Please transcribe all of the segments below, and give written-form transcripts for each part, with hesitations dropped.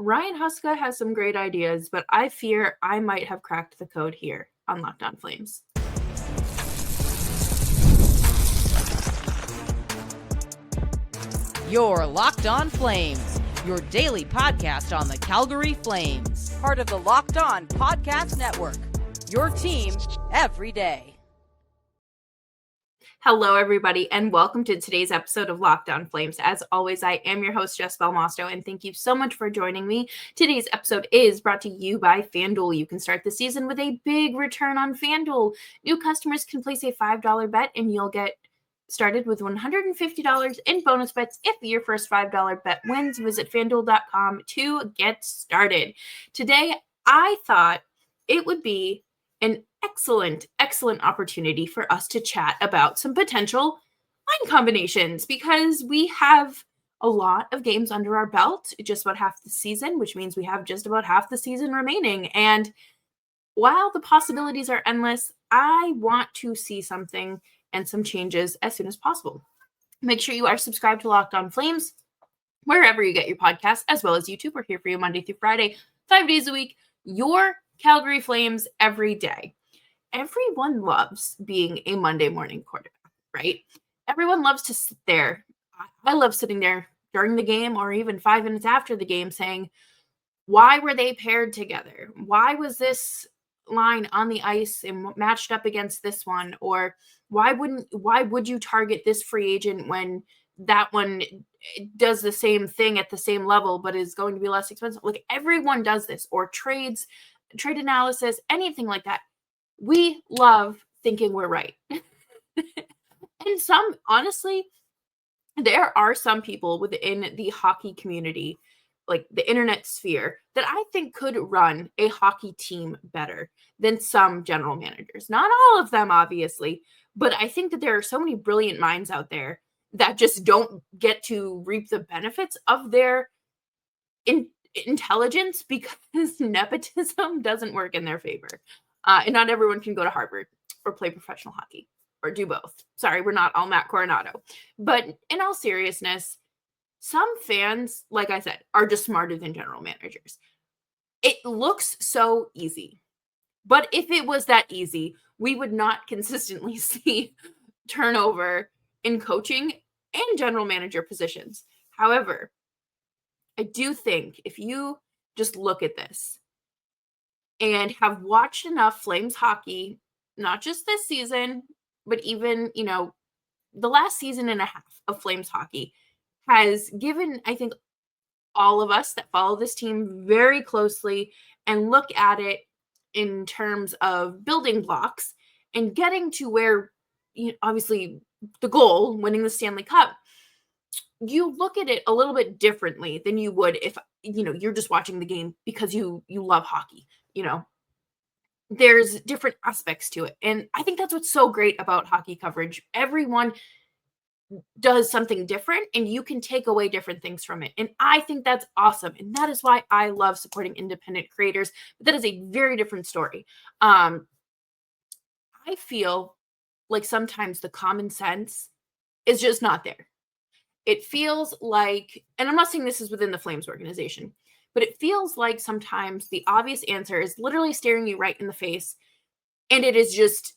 Ryan Huska has some great ideas, but I fear I might have cracked the code here on Locked On Flames. You're Locked On Flames, your daily podcast on the Calgary Flames. Part of the Locked On Podcast Network, your team every day. Hello, everybody, and welcome to today's episode of Locked On Flames. As always, I am your host, Jess Belmosto, and thank you so much for joining me. Today's episode is brought to you by FanDuel. You can start the season with a big return on FanDuel. New customers can place a $5 bet, and you'll get started with $150 in bonus bets if your first $5 bet wins. Visit FanDuel.com to get started. Today, I thought it would be an excellent opportunity for us to chat about some potential line combinations because we have a lot of games under our belt, just about half the season, which means we have just about half the season remaining. And while the possibilities are endless, I want to see something and some changes as soon as possible. Make sure you are subscribed to Locked On Flames wherever you get your podcasts, as well as YouTube. We're here for you Monday through Friday, 5 days a week. Your Calgary Flames every day. Everyone loves being a Monday morning quarterback, right? Everyone loves to sit there. I love sitting there during the game or even 5 minutes after the game saying, why were they paired together? Why was this line on the ice and matched up against this one? Or why would you target this free agent when that one does the same thing at the same level but is going to be less expensive? Like, everyone does this, or trade analysis, anything like that. We love thinking we're right. And honestly, there are some people within the hockey community, like the internet sphere, that I think could run a hockey team better than some general managers. Not all of them, obviously, but I think that there are so many brilliant minds out there that just don't get to reap the benefits of their intelligence because nepotism doesn't work in their favor. And not everyone can go to Harvard or play professional hockey or do both. Sorry, we're not all Matt Coronato. But in all seriousness, some fans, like I said, are just smarter than general managers. It looks so easy. But if it was that easy, we would not consistently see turnover in coaching and general manager positions. However, I do think if you just look at this and have watched enough Flames hockey, not just this season, but even, the last season and a half of Flames hockey has given, I think, all of us that follow this team very closely and look at it in terms of building blocks and getting to where, obviously, the goal, winning the Stanley Cup, you look at it a little bit differently than you would if, you're just watching the game because you love hockey. There's different aspects to it. And I think that's what's so great about hockey coverage. Everyone does something different and you can take away different things from it. And I think that's awesome. And that is why I love supporting independent creators. But that is a very different story. I feel like sometimes the common sense is just not there. It feels like, and I'm not saying this is within the Flames organization, but it feels like sometimes the obvious answer is literally staring you right in the face. And it is just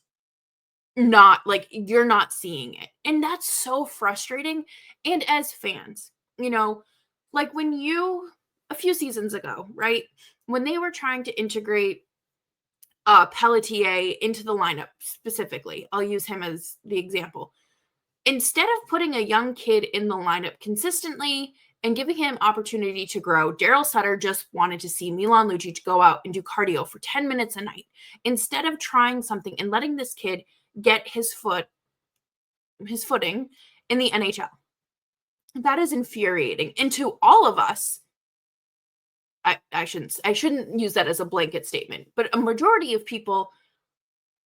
not like you're not seeing it. And that's so frustrating. And as fans, like when a few seasons ago, right, when they were trying to integrate Pelletier into the lineup specifically, I'll use him as the example. Instead of putting a young kid in the lineup consistently and giving him opportunity to grow, Daryl Sutter just wanted to see Milan Lucic go out and do cardio for 10 minutes a night instead of trying something and letting this kid get his footing in the NHL. That is infuriating. And to all of us, I shouldn't use that as a blanket statement, but a majority of people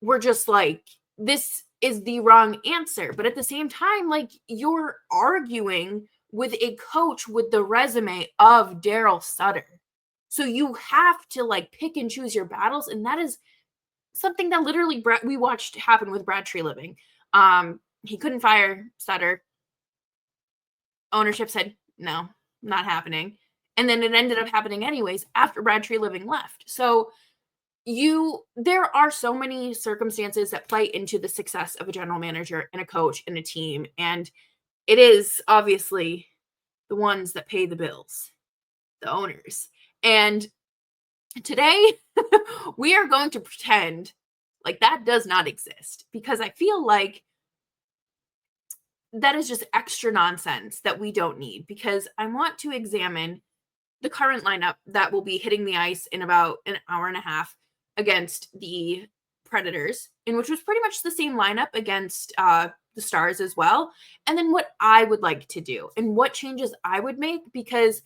were just like, this is the wrong answer. But at the same time, like, you're arguing with a coach with the resume of Daryl Sutter. So you have to pick and choose your battles. And that is something that literally we watched happen with Brad Treliving. He couldn't fire Sutter. Ownership said, no, not happening. And then it ended up happening anyways after Brad Treliving left. So there are so many circumstances that play into the success of a general manager and a coach and a team. And it is obviously the ones that pay the bills, the owners. And today we are going to pretend like that does not exist, because I feel like that is just extra nonsense that we don't need, because I want to examine the current lineup that will be hitting the ice in about an hour and a half against the Predators, in which was pretty much the same lineup against the Stars as well. And then what I would like to do and what changes I would make, because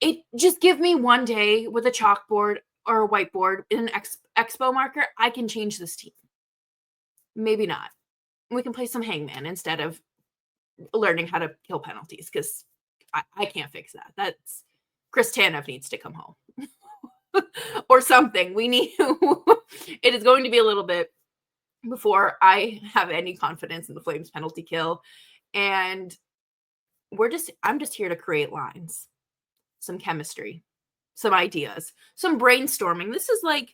it just give me one day with a chalkboard or a whiteboard in an expo marker, I can change this team. Maybe not. We can play some hangman instead of learning how to kill penalties, because I can't fix that. That's Chris Tanev needs to come home or something. We need it is going to be a little bit before I have any confidence in the Flames penalty kill. And I'm just here to create lines, some chemistry, some ideas, some brainstorming. This is like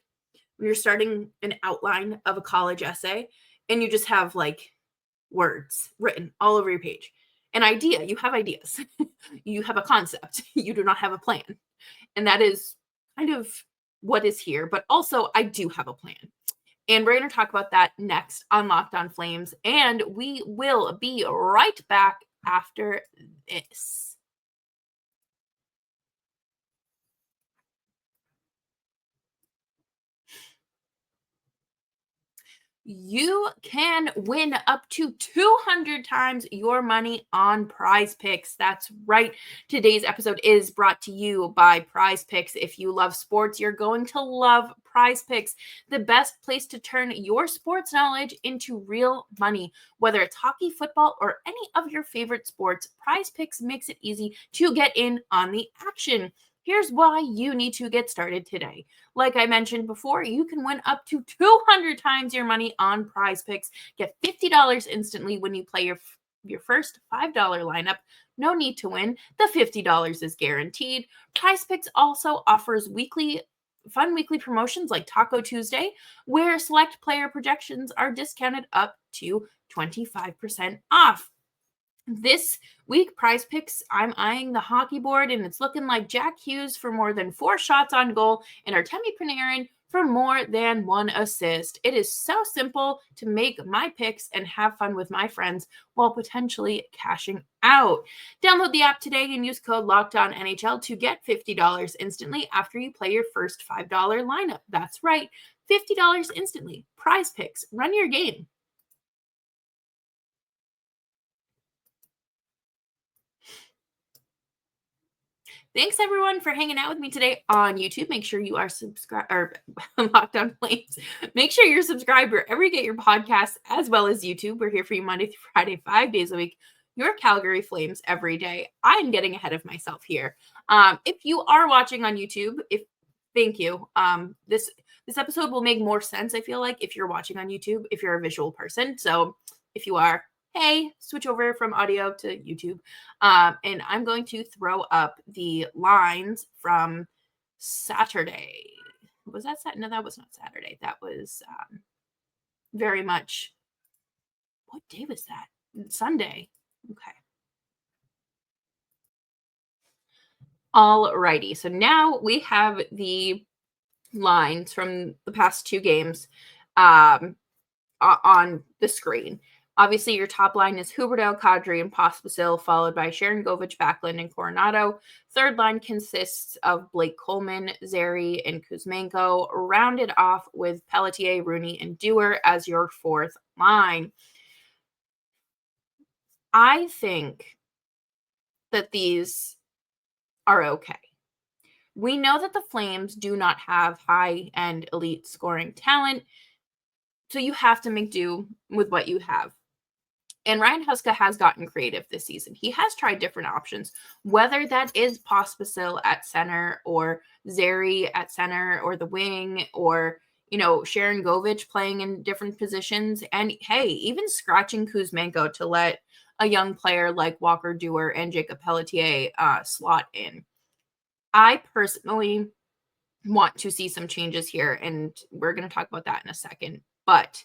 when you're starting an outline of a college essay and you just have like words written all over your page. An idea, you have ideas. You have a concept. You do not have a plan. And that is kind of what is here. But also, I do have a plan. And we're going to talk about that next on Locked On Flames. And we will be right back after this. You can win up to 200 times your money on Prize Picks. That's right. Today's episode is brought to you by Prize Picks. If you love sports, you're going to love Prize Picks, the best place to turn your sports knowledge into real money. Whether it's hockey, football, or any of your favorite sports, Prize Picks makes it easy to get in on the action. Here's why you need to get started today. Like I mentioned before, you can win up to 200 times your money on Prize Picks. Get $50 instantly when you play your first $5 lineup. No need to win. The $50 is guaranteed. Prize Picks also offers fun weekly promotions like Taco Tuesday, where select player projections are discounted up to 25% off. This week, Prize Picks, I'm eyeing the hockey board, and it's looking like Jack Hughes for more than 4 shots on goal and Artemi Panarin for more than 1 assist. It is so simple to make my picks and have fun with my friends while potentially cashing out. Download the app today and use code LOCKEDONNHL to get $50 instantly after you play your first $5 lineup. That's right, $50 instantly. Prize Picks, run your game. Thanks everyone for hanging out with me today on YouTube. Make sure you are subscribed or Locked On Flames. Make sure you're subscribed wherever you get your podcasts, as well as YouTube. We're here for you Monday through Friday, 5 days a week. Your Calgary Flames every day. I'm getting ahead of myself here. If you are watching on YouTube, thank you. This episode will make more sense, I feel like, if you're watching on YouTube, if you're a visual person. So if you are, hey, switch over from audio to YouTube. And I'm going to throw up the lines from Saturday. Was that Saturday? No, that was not Saturday. That was very much, what day was that? Sunday. Okay. All righty. So now we have the lines from the past 2 games on the screen. Obviously, your top line is Huberdeau, Kadri, and Pospisil, followed by Sharangovich, Backlund, and Coronato. Third line consists of Blake Coleman, Zary, and Kuzmenko, rounded off with Pelletier, Rooney, and Dewar as your fourth line. I think that these are okay. We know that the Flames do not have high-end elite scoring talent, so you have to make do with what you have. And Ryan Huska has gotten creative this season. He has tried different options, whether that is Pospisil at center or Zary at center or the wing or, Sharangovich playing in different positions. And hey, even scratching Kuzmenko to let a young player like Walker Dewar and Jakob Pelletier slot in. I personally want to see some changes here, and we're going to talk about that in a second. But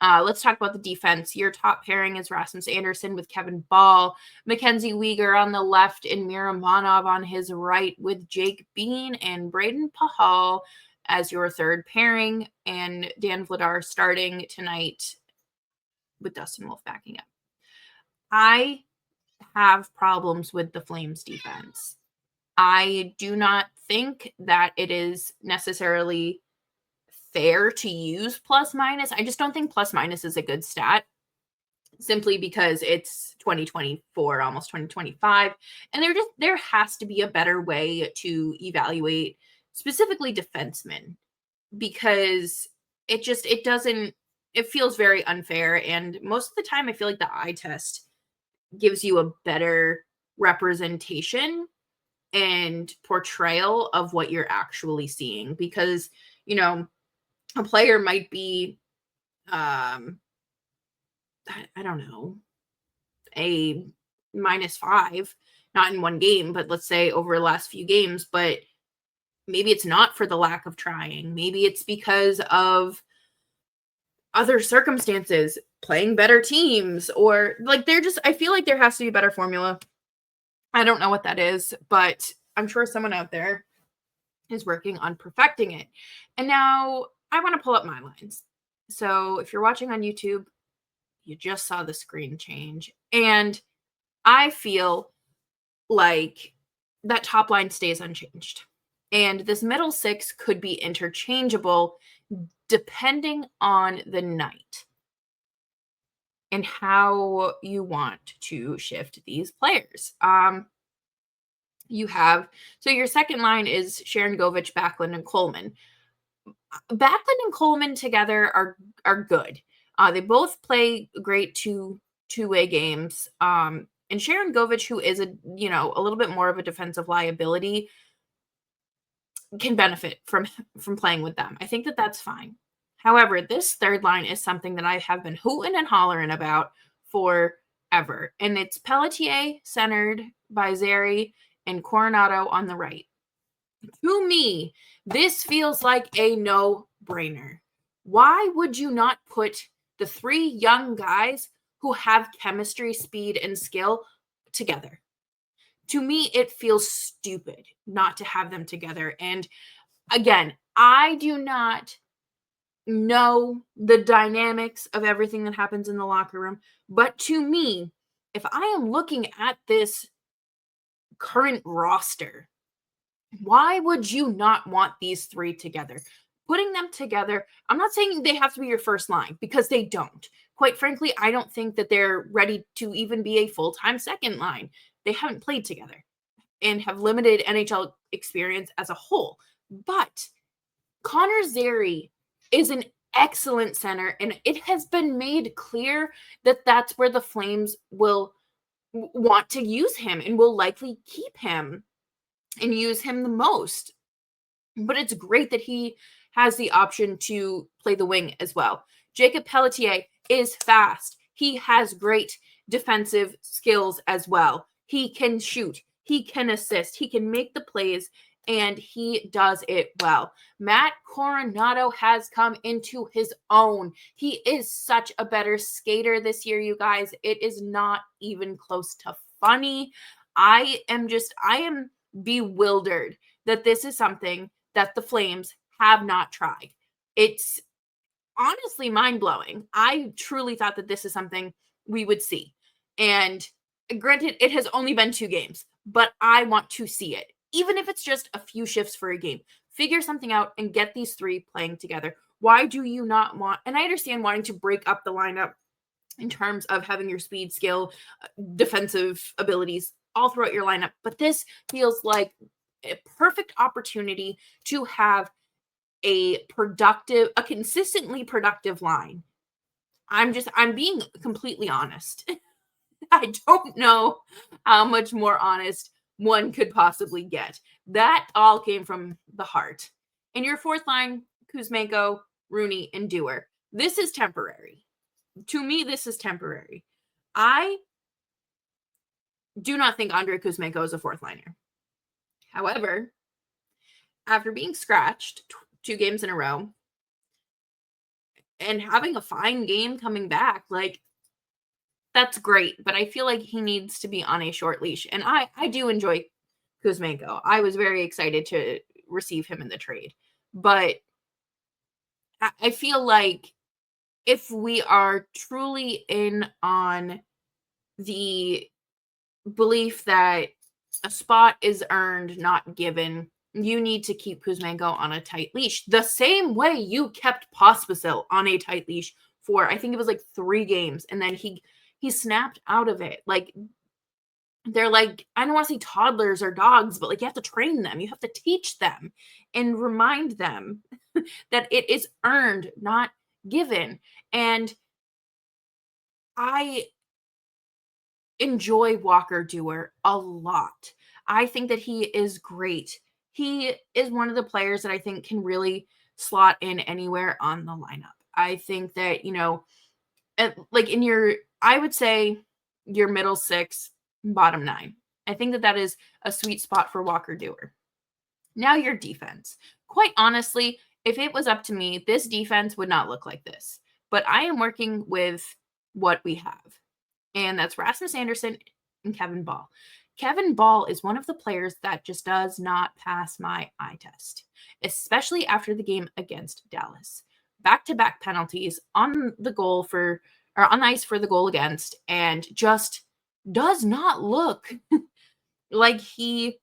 let's talk about the defense. Your top pairing is Rasmus Andersson with Kevin Ball, Mackenzie Weegar on the left, and Miramanov on his right with Jake Bean and Braden Pahal as your third pairing, and Dan Vladar starting tonight with Dustin Wolf backing up. I have problems with the Flames defense. I do not think that it is necessarily fair to use plus minus. I just don't think plus minus is a good stat, simply because it's 2024, almost 2025, and there has to be a better way to evaluate specifically defensemen, because it feels very unfair, and most of the time I feel like the eye test gives you a better representation and portrayal of what you're actually seeing, because a player might be I don't know, a -5, not in one game, but let's say over the last few games, but maybe it's not for the lack of trying. Maybe it's because of other circumstances, playing better teams, or like I feel like there has to be a better formula. I don't know what that is, but I'm sure someone out there is working on perfecting it. And now I want to pull up my lines. So if you're watching on YouTube, you just saw the screen change. And I feel like that top line stays unchanged. And this middle six could be interchangeable depending on the night and how you want to shift these players. So your second line is Sharon Govich, Backlund, and Coleman. Backlund and Coleman together are good. They both play great two-way games. And Sharon Govich, who is a little bit more of a defensive liability, can benefit from playing with them. I think that that's fine. However, this third line is something that I have been hooting and hollering about forever, and it's Pelletier centered by Zary and Coronato on the right. To me, this feels like a no-brainer. Why would you not put the three young guys who have chemistry, speed, and skill together? To me, it feels stupid not to have them together. And again, I do not know the dynamics of everything that happens in the locker room, but to me, if I am looking at this current roster, why would you not want these three together? Putting them together, I'm not saying they have to be your first line, because they don't. Quite frankly, I don't think that they're ready to even be a full-time second line. They haven't played together and have limited NHL experience as a whole. But Connor Zary is an excellent center, and it has been made clear that that's where the Flames will want to use him and will likely keep him and use him the most. But it's great that he has the option to play the wing as well. Jakob Pelletier is fast. He has great defensive skills as well. He can shoot. He can assist. He can make the plays, and he does it well. Matt Coronato has come into his own. He is such a better skater this year, you guys. It is not even close to funny. I am bewildered that this is something that the Flames have not tried. It's honestly mind-blowing. I truly thought that this is something we would see. And granted, it has only been 2 games, but I want to see it. Even if it's just a few shifts for a game, figure something out and get these three playing together. Why do you not want, and I understand wanting to break up the lineup in terms of having your speed, skill, defensive abilities all throughout your lineup, but this feels like a perfect opportunity to have a consistently productive line. I'm being completely honest. I don't know how much more honest one could possibly get. That all came from the heart. In your fourth line, Kuzmenko, Rooney, and Dewar. This is temporary. To me, this is temporary. I do not think Andrei Kuzmenko is a fourth liner. However, after being scratched 2 games in a row and having a fine game coming back, like, that's great, but I feel like he needs to be on a short leash, and I do enjoy Kuzmenko. I was very excited to receive him in the trade, but I feel like if we are truly in on the belief that a spot is earned, not given, you need to keep Kuzmenko on a tight leash. The same way you kept Pospisil on a tight leash for, I think it was like 3 games, and then he snapped out of it. Like, they're like, I don't want to say toddlers or dogs, but like you have to train them. You have to teach them and remind them that it is earned, not given. And I enjoy Walker Duehr a lot. I think that he is great. He is one of the players that I think can really slot in anywhere on the lineup. I think that, like in your, I would say your middle 6, bottom 9. I think that that is a sweet spot for Walker Duehr. Now your defense. Quite honestly, if it was up to me, this defense would not look like this. But I am working with what we have. And that's Rasmus Andersson and Kevin Ball. Kevin Ball is one of the players that just does not pass my eye test, especially after the game against Dallas. Back-to-back penalties on the goal for, or on the ice for the goal against, and just does not look like he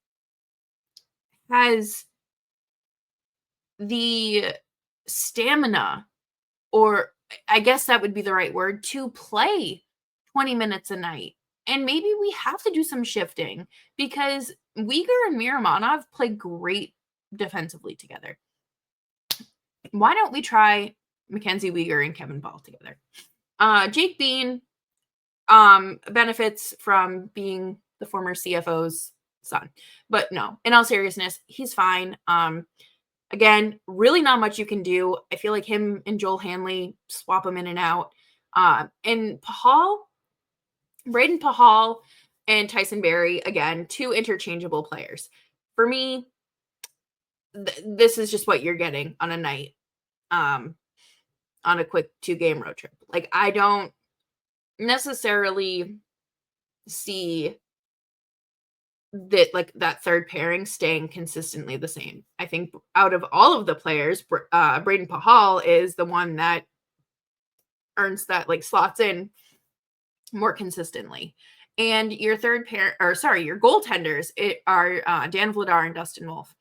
has the stamina, or I guess that would be the right word, to play 20 minutes a night. And maybe we have to do some shifting because Uyghur and Miramonov play great defensively together. Why don't we try Mackenzie Uyghur and Kevin Ball together? Jake Bean benefits from being the former CFO's son. But no, in all seriousness, he's fine. Again, really not much you can do. I feel like him and Joel Hanley swap him in and out. And Braden Pahal and Tyson Barrie, again, 2 interchangeable players. For me, this is just what you're getting on a night, on a quick 2-game road trip. Like, I don't necessarily see that, like, that third pairing staying consistently the same. I think out of all of the players, Braden Pahal is the one that earns that, like, slots in more consistently. And your third pair, or sorry, your goaltenders are Dan Vladar and Dustin Wolf.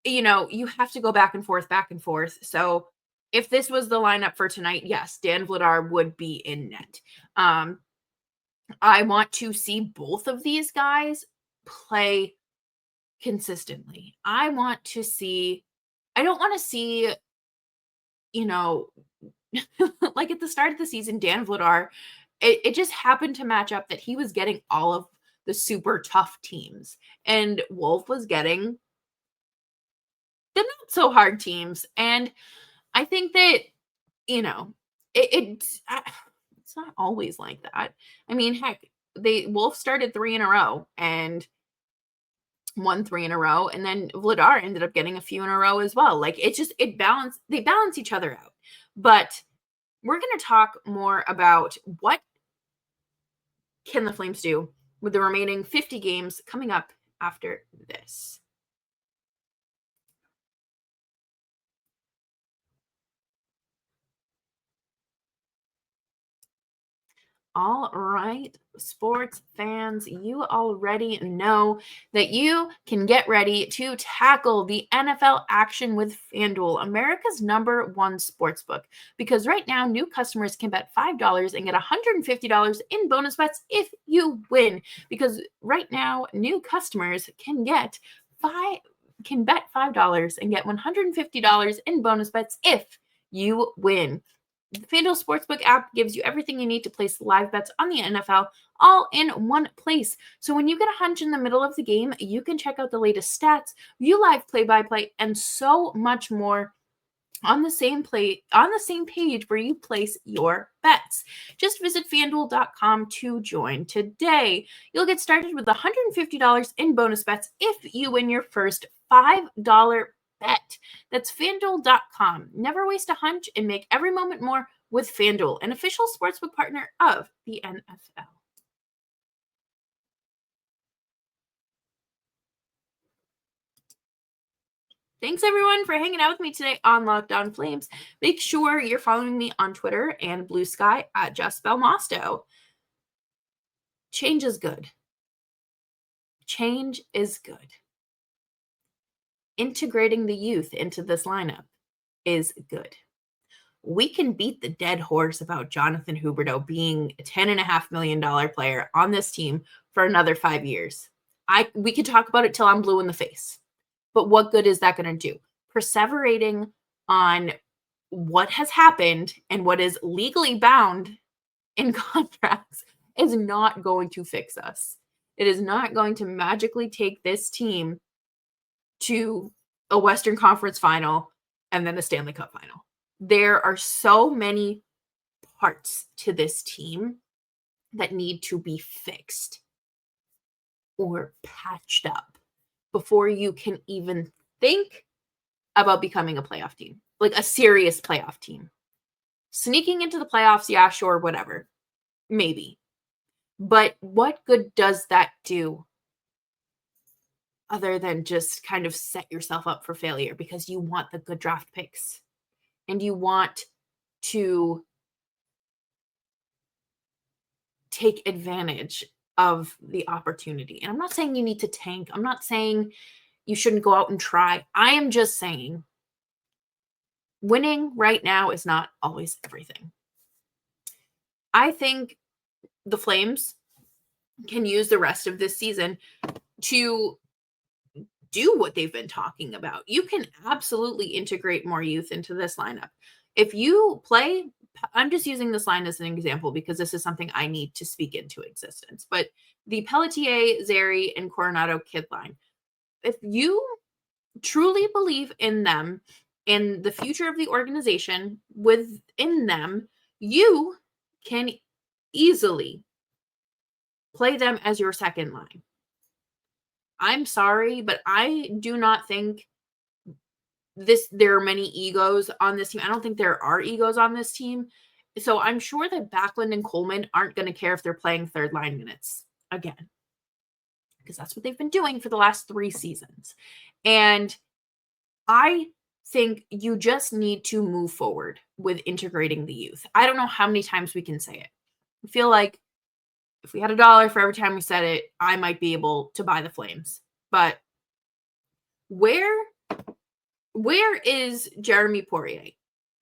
You have to go back and forth. So if this was the lineup for tonight, yes, Dan Vladar would be in net. I want to see both of these guys play consistently. I don't want to see, like at the start of the season, Dan Vladar, it just happened to match up that he was getting all of the super tough teams, and Wolf was getting the not so hard teams. And I think that, it's not always like that. I mean, heck, Wolf started 3 in a row and won 3 in a row, and then Vladar ended up getting a few in a row as well. Like, they balance each other out. But we're going to talk more about what can the Flames do with the remaining 50 games coming up after this. All right, sports fans, you already know that you can get ready to tackle the NFL action with FanDuel, America's #1 sportsbook. Because right now, new customers can bet $5 and get $150 in bonus bets if you win. Because right now, new customers can bet $5 and get $150 in bonus bets if you win. The FanDuel Sportsbook app gives you everything you need to place live bets on the NFL all in one place. So when you get a hunch in the middle of the game, you can check out the latest stats, view live play-by-play, and so much more on the same page where you place your bets. Just visit FanDuel.com to join today. You'll get started with $150 in bonus bets if you win your first $5 bet. That's FanDuel.com. Never waste a hunch and make every moment more with FanDuel, an official sportsbook partner of the NFL. Thanks everyone for hanging out with me today on Locked On Flames. Make sure you're following me on Twitter and Blue Sky at Jess Belmosto. Change is good. Change is good. Integrating the youth into this lineup is good. We can beat the dead horse about Jonathan Huberdeau being a $10.5 million player on this team for another 5 years. We could talk about it till I'm blue in the face. But what good is that going to do? Perseverating on what has happened and what is legally bound in contracts is not going to fix us. It is not going to magically take this team to a Western Conference final and then a Stanley Cup final. There are so many parts to this team that need to be fixed or patched up before you can even think about becoming a playoff team, like a serious playoff team. Sneaking into the playoffs, yeah, sure, whatever. Maybe. But what good does that do other than just kind of set yourself up for failure because you want the good draft picks and you want to take advantage of the opportunity? And I'm not saying you need to tank. I'm not saying you shouldn't go out and try. I am just saying winning right now is not always everything. I think the Flames can use the rest of this season to do what they've been talking about. You can absolutely integrate more youth into this lineup. If you play, I'm just using this line as an example because this is something I need to speak into existence, but the Pelletier, Zary, and Coronato kid line, if you truly believe in them and the future of the organization within them, you can easily play them as your second line. I'm sorry, but I do not think there are many egos on this team. I don't think there are egos on this team. So I'm sure that Backlund and Coleman aren't going to care if they're playing third line minutes again, because that's what they've been doing for the last 3 seasons. And I think you just need to move forward with integrating the youth. I don't know how many times we can say it. I feel like if we had $1 for every time we said it, I might be able to buy the Flames. But where is Jeremy Poirier?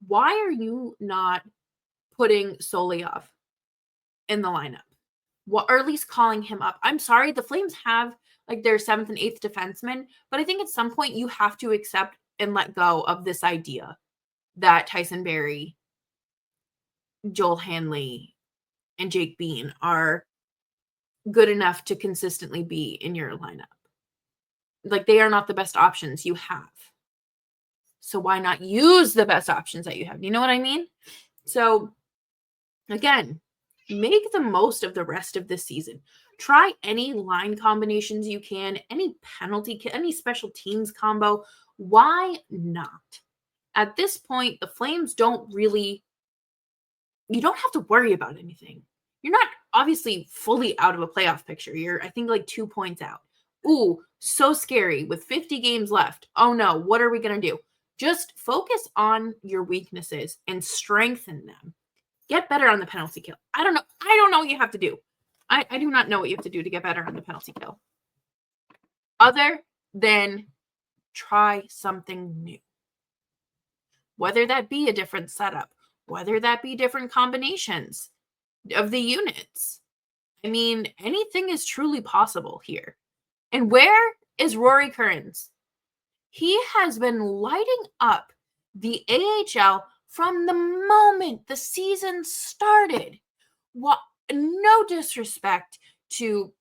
Why are you not putting Solyov in the lineup? Or at least calling him up? I'm sorry, the Flames have like their 7th and 8th defenseman, but I think at some point you have to accept and let go of this idea that Tyson Barrie, Joel Hanley, and Jake Bean are good enough to consistently be in your lineup. Like, they are not the best options you have. So why not use the best options that you have? You know what I mean? So again, make the most of the rest of this season. Try any line combinations you can, any penalty, any special teams combo. Why not? At this point, the Flames you don't have to worry about anything. You're not obviously fully out of a playoff picture. You're, I think, like 2 points out. Ooh, so scary with 50 games left. Oh no, what are we going to do? Just focus on your weaknesses and strengthen them. Get better on the penalty kill. I don't know what you have to do. I do not know what you have to do to get better on the penalty kill. Other than try something new. Whether that be a different setup, whether that be different combinations of the units. I mean, anything is truly possible here. And where is Rory Kearns? He has been lighting up the AHL from the moment the season started. No disrespect to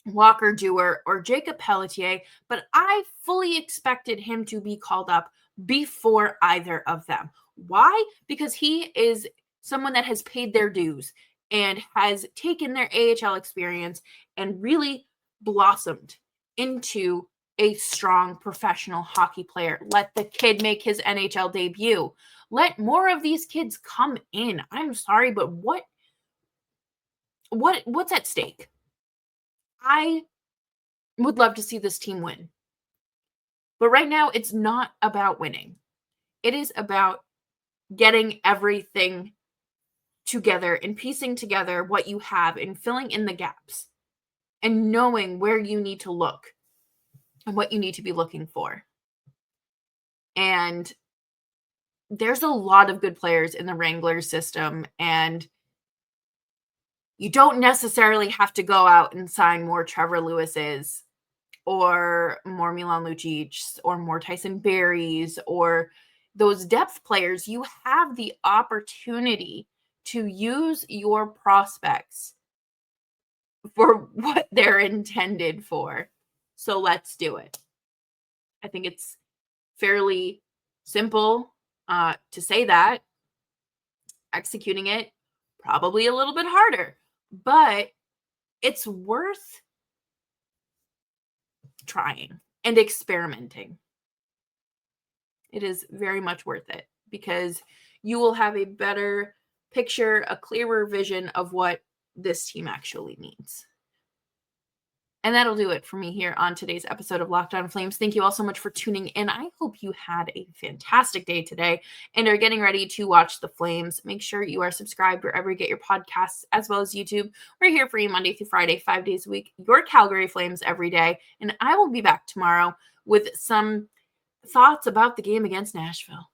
Walker Duehr or Jakob Pelletier, but I fully expected him to be called up before either of them. Why? Because he is someone that has paid their dues and has taken their AHL experience and really blossomed into a strong professional hockey player. Let the kid make his NHL debut. Let more of these kids come in. I'm sorry, but what's at stake? I would love to see this team win. But right now, it's not about winning. It is about getting everything together and piecing together what you have and filling in the gaps and knowing where you need to look and what you need to be looking for. And there's a lot of good players in the Wranglers system, and you don't necessarily have to go out and sign more Trevor Lewis's or more Milan Lucic's or more Tyson Berry's or those depth players. You have the opportunity to use your prospects for what they're intended for. So let's do it. I think it's fairly simple to say that. Executing it, probably a little bit harder, but it's worth trying and experimenting. It is very much worth it because you will have a better picture, a clearer vision of what this team actually needs. And that'll do it for me here on today's episode of Locked On Flames. Thank you all so much for tuning in. I hope you had a fantastic day today and are getting ready to watch the Flames. Make sure you are subscribed wherever you get your podcasts, as well as YouTube. We're here for you Monday through Friday, 5 days a week. Your Calgary Flames every day. And I will be back tomorrow with some thoughts about the game against Nashville.